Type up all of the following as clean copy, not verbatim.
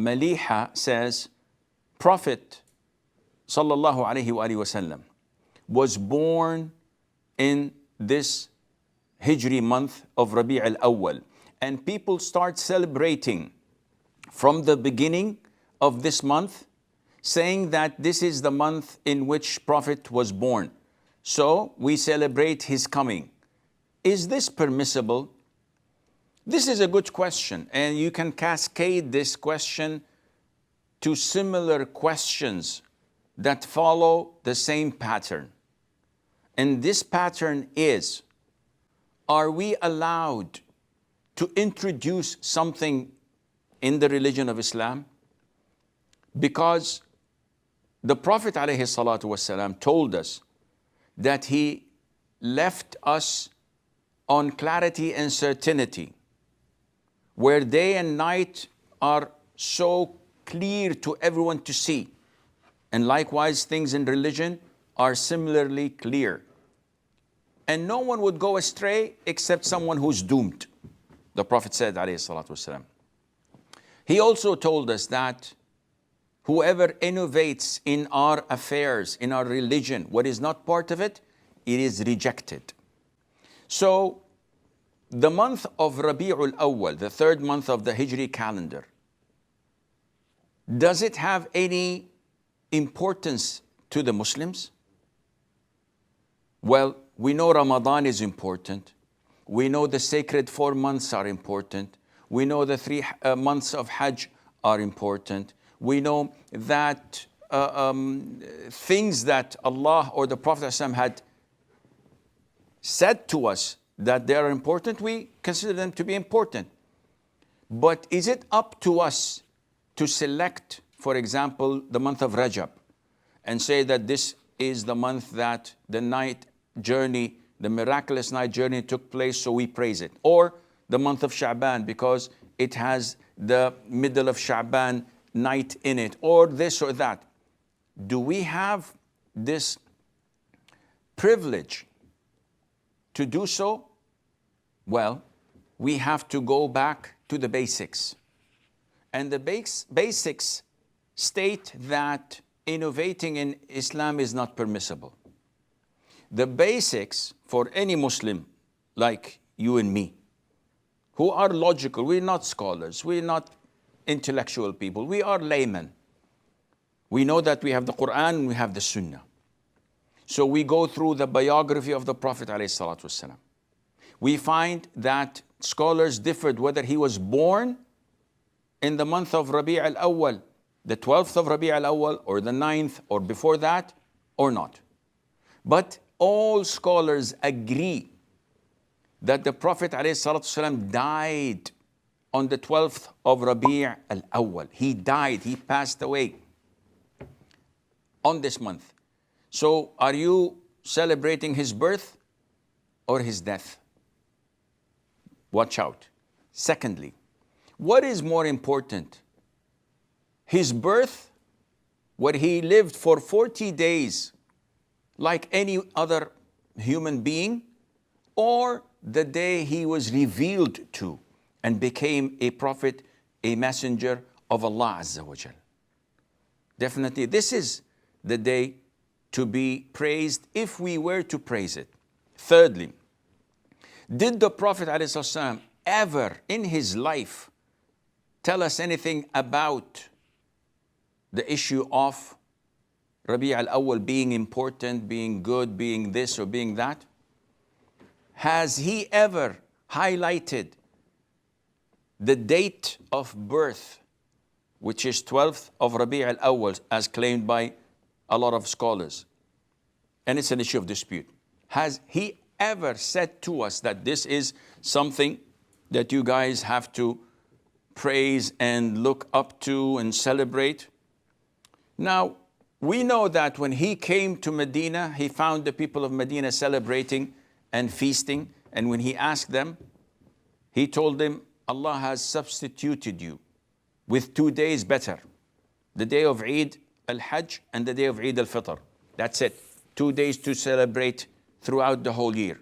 Maliha says, Prophet sallallahu alaihi wasallam was born in this Hijri month of Rabi' al-Awwal, and people start celebrating from the beginning of this month, saying that this is the month in which Prophet was born. So we celebrate his coming. Is this permissible? This is a good question, and you can cascade this question to similar questions that follow the same pattern. And this pattern is, are we allowed to introduce something in the religion of Islam? Because the Prophet ﷺ told us that he left us on clarity and certainty, where day and night are so clear to everyone to see. And likewise, things in religion are similarly clear. And no one would go astray except someone who's doomed. The Prophet said, ﷺ. He also told us that whoever innovates in our affairs, in our religion, what is not part of it, it is rejected. So, the month of Rabi'ul Awwal, the third month of the Hijri calendar, does it have any importance to the Muslims? Well, we know Ramadan is important. We know the sacred 4 months are important. We know the 3 months of Hajj are important. We know that things that Allah or the Prophet ﷺ had said to us that they are important, we consider them to be important. But is it up to us to select, for example, the month of Rajab and say that this is the month that the night journey, the miraculous night journey took place, so we praise it? Or the month of Sha'ban because it has the middle of Sha'ban night in it, or this or that? Do we have this privilege to do so? Well, we have to go back to the basics. And the basics state that innovating in Islam is not permissible. The basics for any Muslim like you and me, who are logical, we're not scholars, we're not intellectual people, we are laymen. We know that we have the Quran and we have the Sunnah. So we go through the biography of the Prophet ﷺ. We find that scholars differed whether he was born in the month of Rabi' al-Awwal, the 12th of Rabi' al-Awwal, or the 9th, or before that, or not. But all scholars agree that the Prophet ﷺ died on the 12th of Rabi' al-Awwal. He died, he passed away on this month. So are you celebrating his birth or his death? Watch out. Secondly, what is more important? His birth, where he lived for 40 days like any other human being, or the day he was revealed to and became a prophet, a messenger of Allah Azza wa Jal? Definitely, this is the day to be praised if we were to praise it. Thirdly, did the Prophet ﷺ ever in his life tell us anything about the issue of Rabi' al-Awwal being important, being good, being this or being that? Has he ever highlighted the date of birth, which is 12th of Rabi' al-Awwal, as claimed by a lot of scholars? And it's an issue of dispute. Has he ever said to us that this is something that you guys have to praise and look up to and celebrate? Now, we know that when he came to Medina, he found the people of Medina celebrating and feasting. And when he asked them, he told them, Allah has substituted you with 2 days better. The day of Eid al-Hajj and the day of Eid al-Fitr. That's it. 2 days to celebrate throughout the whole year.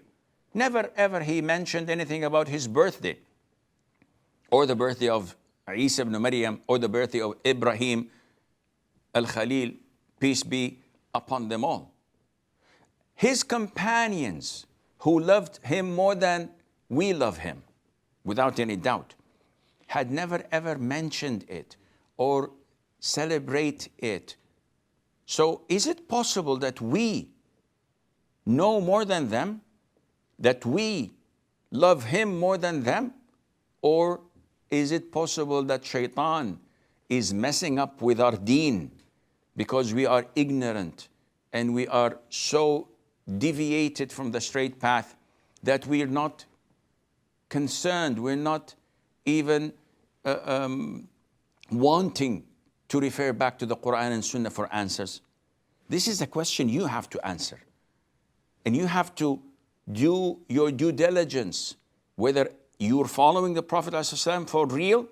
Never ever he mentioned anything about his birthday or the birthday of Isa ibn Maryam, or the birthday of Ibrahim al-Khalil, peace be upon them all. His companions who loved him more than we love him, without any doubt, had never ever mentioned it or celebrate it. So is it possible that we know more than them? That we love him more than them? Or is it possible that shaitan is messing up with our deen because we are ignorant and we are so deviated from the straight path that we're not concerned, we're not even wanting to refer back to the Quran and Sunnah for answers? This is a question you have to answer. And you have to do your due diligence, whether you're following the Prophet ﷺ for real,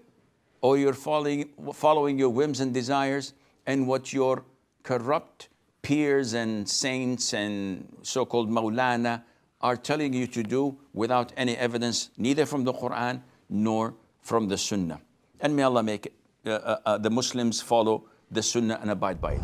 or you're following your whims and desires and what your corrupt peers and saints and so-called Mawlana are telling you to do without any evidence, neither from the Quran nor from the Sunnah. And may Allah make the Muslims follow the Sunnah and abide by it.